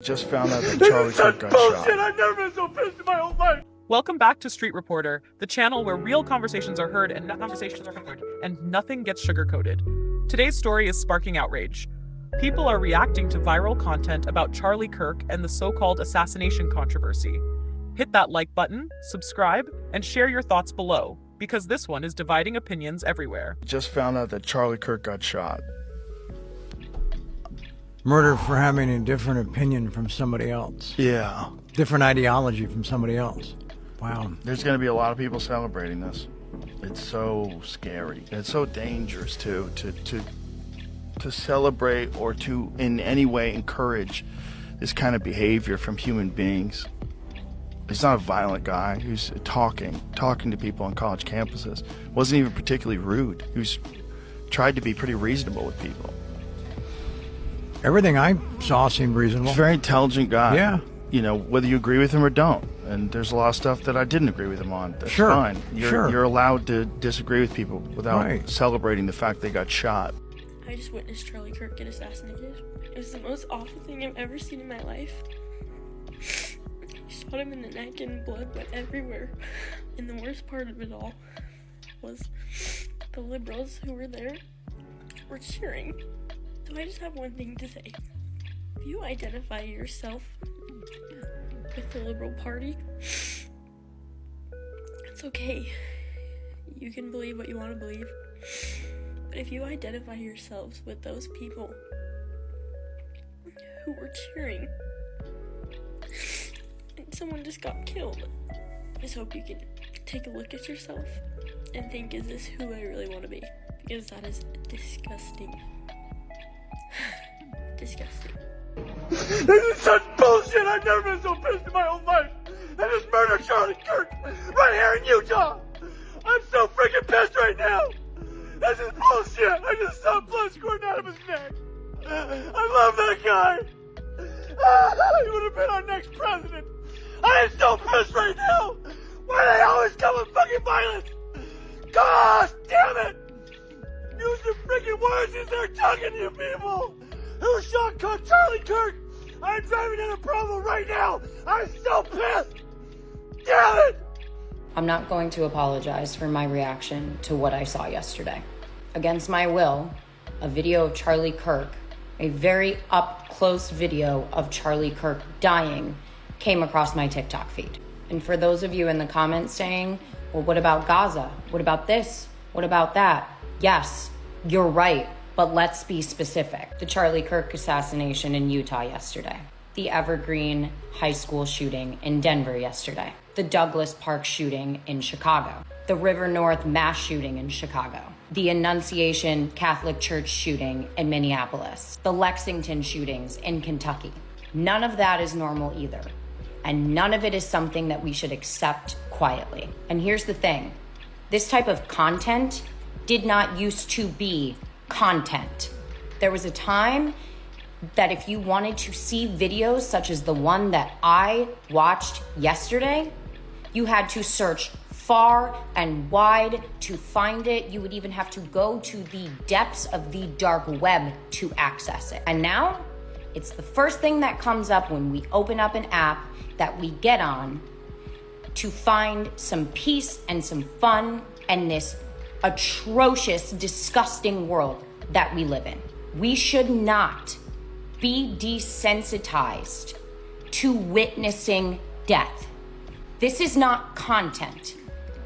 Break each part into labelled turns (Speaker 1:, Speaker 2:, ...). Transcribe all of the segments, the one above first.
Speaker 1: Just found out that Charlie Kirk got shot.
Speaker 2: I've never been so pissed in my whole life.
Speaker 3: Welcome back to Street Reporter, the channel where real conversations are heard and nothing gets sugarcoated. Today's story is sparking outrage. People are reacting to viral content about Charlie Kirk and the so-called assassination controversy. Hit that like button, subscribe, and share your thoughts below, because this one is dividing opinions everywhere.
Speaker 1: Just found out that Charlie Kirk got shot.
Speaker 4: Murder for having a different opinion from somebody else.
Speaker 1: Yeah.
Speaker 4: Different ideology from somebody else. Wow.
Speaker 1: There's going to be a lot of people celebrating this. It's so scary. And it's so dangerous, too, to celebrate or to in any way encourage this kind of behavior from human beings. He's not a violent guy who's talking to people on college campuses. Wasn't even particularly rude. He was tried to be pretty reasonable with people.
Speaker 4: Everything I saw seemed reasonable.
Speaker 1: He's a very intelligent guy.
Speaker 4: Yeah.
Speaker 1: You know, whether you agree with him or don't. And there's a lot of stuff that I didn't agree with him on. That's
Speaker 4: Sure.
Speaker 1: fine.
Speaker 4: Sure.
Speaker 1: You're allowed to disagree with people without
Speaker 4: Right.
Speaker 1: celebrating the fact they got shot.
Speaker 5: I just witnessed Charlie Kirk get assassinated. It was the most awful thing I've ever seen in my life. He shot him in the neck and blood went everywhere. And the worst part of it all was the liberals who were there were cheering. So I just have one thing to say. If you identify yourself with the Liberal Party, it's okay. You can believe what you want to believe. But if you identify yourselves with those people who were cheering and someone just got killed, I just hope you can take a look at yourself and think, is this who I really want to be? Because that is disgusting. Disgusting.
Speaker 2: This is such bullshit. I've never been so pissed in my whole life. They just murdered Charlie Kirk right here in Utah. I'm so freaking pissed right now. This is bullshit. I just saw blood squirting out of his neck. I love that guy. He would have been our next president. I am so pissed right now. Why do they always come with fucking violence? Gosh damn it. Use your freaking words as they're talking to you people. Who shot Charlie Kirk? I'm driving down a Provo right now. I'm so pissed. Damn it.
Speaker 6: I'm not going to apologize for my reaction to what I saw yesterday. Against my will, a video of Charlie Kirk, a very up-close video of Charlie Kirk dying, came across my TikTok feed. And for those of you in the comments saying, well, what about Gaza? What about this? What about that? Yes, you're right, but let's be specific. The Charlie Kirk assassination in Utah yesterday. The Evergreen High School shooting in Denver yesterday. The Douglas Park shooting in Chicago. The River North mass shooting in Chicago. The Annunciation Catholic Church shooting in Minneapolis. The Lexington shootings in Kentucky. None of that is normal either. And none of it is something that we should accept quietly. And here's the thing. This type of content did not used to be content. There was a time that if you wanted to see videos such as the one that I watched yesterday, you had to search far and wide to find it. You would even have to go to the depths of the dark web to access it. And now, it's the first thing that comes up when we open up an app that we get on to find some peace and some fun in this atrocious, disgusting world that we live in. We should not be desensitized to witnessing death. This is not content.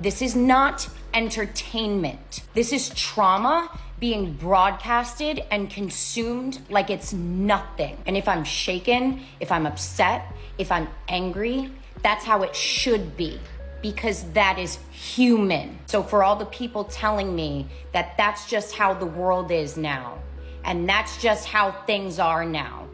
Speaker 6: This is not entertainment. This is trauma being broadcasted and consumed like it's nothing. And if I'm shaken, if I'm upset, if I'm angry, that's how it should be, because that is human. So for all the people telling me that that's just how the world is now, and that's just how things are now,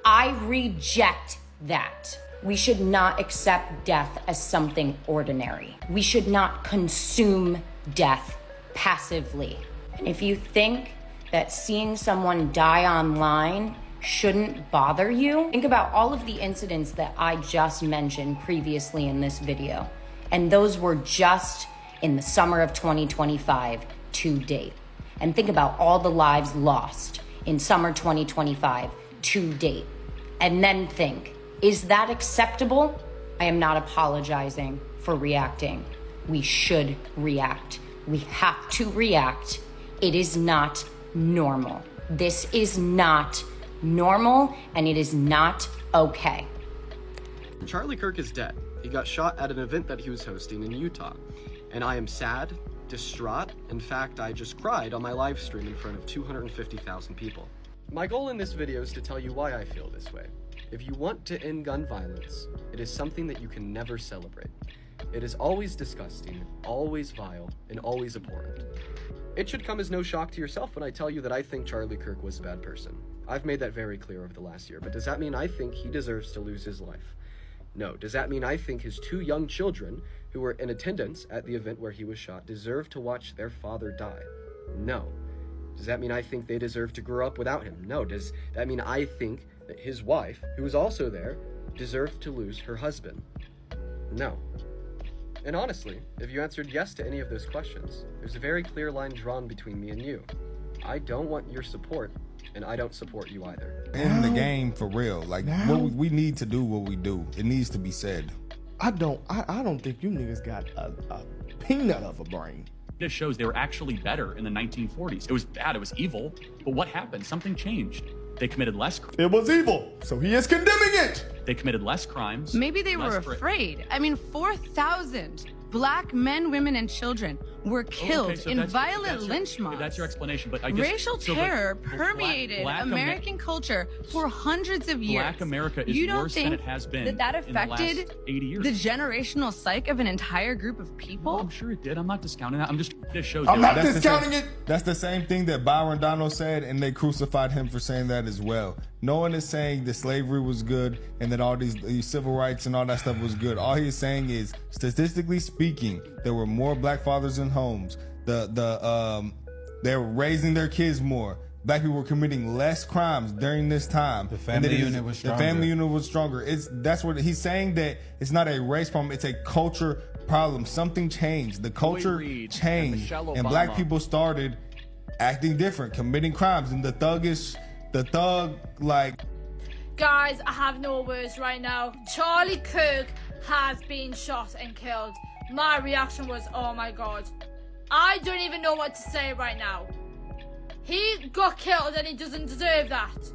Speaker 6: I reject that. We should not accept death as something ordinary. We should not consume death passively. And if you think that seeing someone die online shouldn't bother you, think about all of the incidents that I just mentioned previously in this video. And those were just in the summer of 2025 to date. And think about all the lives lost in summer 2025 to date. and then think, is that acceptable? I am not apologizing for reacting. We should react. We have to react. It is not normal. This is not normal, and it is not okay.
Speaker 7: Charlie Kirk is dead. He got shot at an event that he was hosting in Utah. And I am sad, distraught. In fact, I just cried on my live stream in front of 250,000 people. My goal in this video is to tell you why I feel this way. If you want to end gun violence, it is something that you can never celebrate. It is always disgusting, always vile, and always abhorrent. It should come as no shock to yourself when I tell you that I think Charlie Kirk was a bad person. I've made that very clear over the last year, but does that mean I think he deserves to lose his life? No. Does that mean I think his 2 young children, who were in attendance at the event where he was shot, deserve to watch their father die? No. Does that mean I think they deserve to grow up without him? No. Does that mean I think that his wife, who was also there, deserved to lose her husband? No. And honestly, if you answered yes to any of those questions, there's a very clear line drawn between me and you. I don't want your support, and I don't support you either.
Speaker 8: In the game for real, like we need to do what we do. It needs to be said.
Speaker 2: I don't think you niggas got a peanut of a brain.
Speaker 9: This shows they were actually better in the 1940s. It was bad, it was evil, but what happened? Something changed. They committed less.
Speaker 2: It was evil, so he is condemning it.
Speaker 9: They committed less crimes.
Speaker 10: Maybe they were afraid. I mean, 4,000 black men, women, and children were killed in violent lynch mobs.
Speaker 9: That's your explanation, but
Speaker 10: racial terror permeated American culture for hundreds of years.
Speaker 9: Black America is worse than it has been
Speaker 10: that
Speaker 9: in the last
Speaker 10: affected
Speaker 9: 80 years.
Speaker 10: The generational psyche of an entire group of people?
Speaker 9: Well, I'm sure it did. I'm not discounting that. This shows.
Speaker 2: I'm not discounting it.
Speaker 8: That's the same thing that Byron Donald said, and they crucified him for saying that as well. No one is saying that slavery was good and that all these civil rights and all that stuff was good. All he's saying is, statistically speaking, there were more black fathers in homes. They were raising their kids more. Black people were committing less crimes during this time.
Speaker 11: The family unit was stronger.
Speaker 8: The family unit was stronger. That's what he's saying, that it's not a race problem, it's a culture problem. Something changed. The culture changed, and black people started acting different, committing crimes, and the thug, like...
Speaker 12: Guys, I have no words right now. Charlie Kirk has been shot and killed. My reaction was, oh my god. I don't even know what to say right now. He got killed and he doesn't deserve that.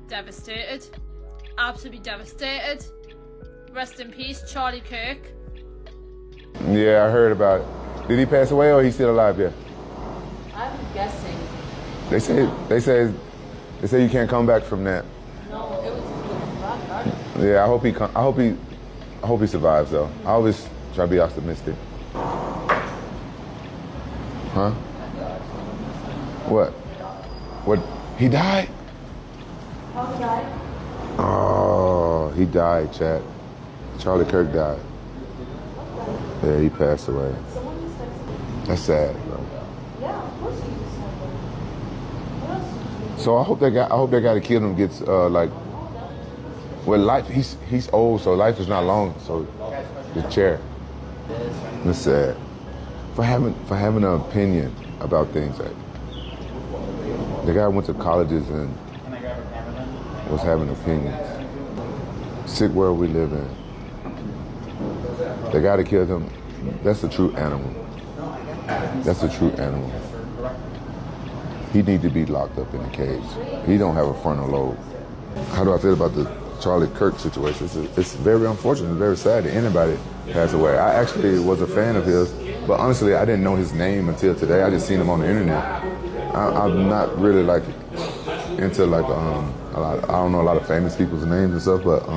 Speaker 12: Devastated. Absolutely devastated. Rest in peace, Charlie Kirk.
Speaker 13: Yeah, I heard about it. Did he pass away or he's still alive yet?
Speaker 6: I'm guessing.
Speaker 13: They say you can't come back from that.
Speaker 6: No, it was
Speaker 13: Yeah, I hope he survives though. I always try to be optimistic. Huh? What? He died?
Speaker 6: How he died?
Speaker 13: Oh, he died, chat. Charlie Kirk died. Yeah, he passed away. That's sad, bro.
Speaker 6: Yeah, of course he was. What else did you do?
Speaker 13: So I hope that guy that killed him gets life. He's old, so life is not long. So the chair. That's sad. For having an opinion about things. Like, the guy went to colleges and was having opinions. Sick world we live in. The guy that killed him, that's a true animal. That's a true animal. He needs to be locked up in a cage. He don't have a frontal lobe. How do I feel about the Charlie Kirk situation? It's very unfortunate, very sad that anybody passed away. I actually was a fan of his, but honestly, I didn't know his name until today. I just seen him on the internet. I'm not really into I don't know a lot of famous people's names and stuff, but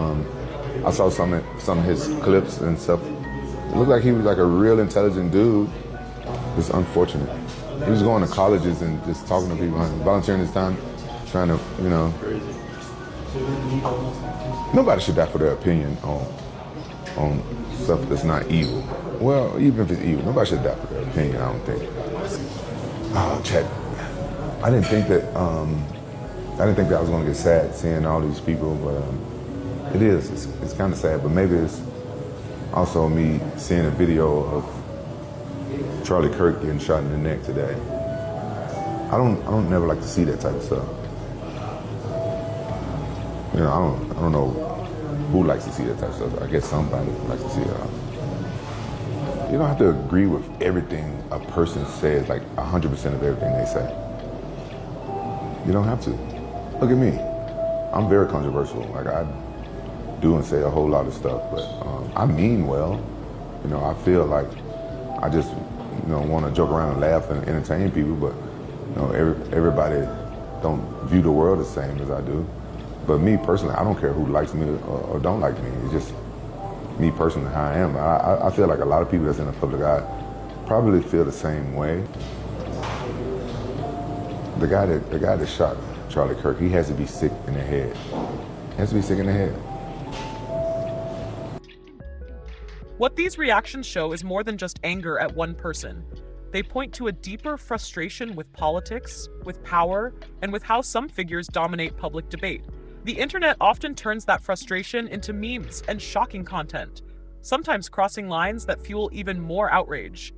Speaker 13: I saw some of his clips and stuff. It looked like he was like a real intelligent dude. It's unfortunate. He was going to colleges and just talking to people and volunteering his time, trying to, nobody should die for their opinion on stuff that's not evil. Well, even if it's evil, nobody should die for their opinion, I don't think. Oh, Chad, I didn't think that I was going to get sad seeing all these people, but it is. It's kind of sad, but maybe Also, me seeing a video of Charlie Kirk getting shot in the neck today. I don't never like to see that type of stuff. You know, I don't know who likes to see that type of stuff. I guess somebody likes to see it. You don't have to agree with everything a person says, like 100% of everything they say. You don't have to. Look at me. I'm very controversial. Like, I do and say a whole lot of stuff, but I mean well. You know, I feel like I just, you know, want to joke around and laugh and entertain people, but, you know, everybody don't view the world the same as I do. But me personally, I don't care who likes me or don't like me. It's just me personally, how I am. I feel like a lot of people that's in the public eye probably feel the same way. The guy that shot Charlie Kirk, he has to be sick in the head. He has to be sick in the head.
Speaker 3: What these reactions show is more than just anger at one person. They point to a deeper frustration with politics, with power, and with how some figures dominate public debate. The internet often turns that frustration into memes and shocking content, sometimes crossing lines that fuel even more outrage.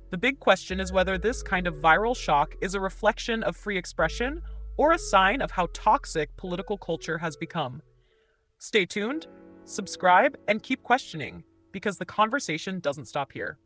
Speaker 3: The big question is whether this kind of viral shock is a reflection of free expression or a sign of how toxic political culture has become. Stay tuned, subscribe, and keep questioning, because the conversation doesn't stop here.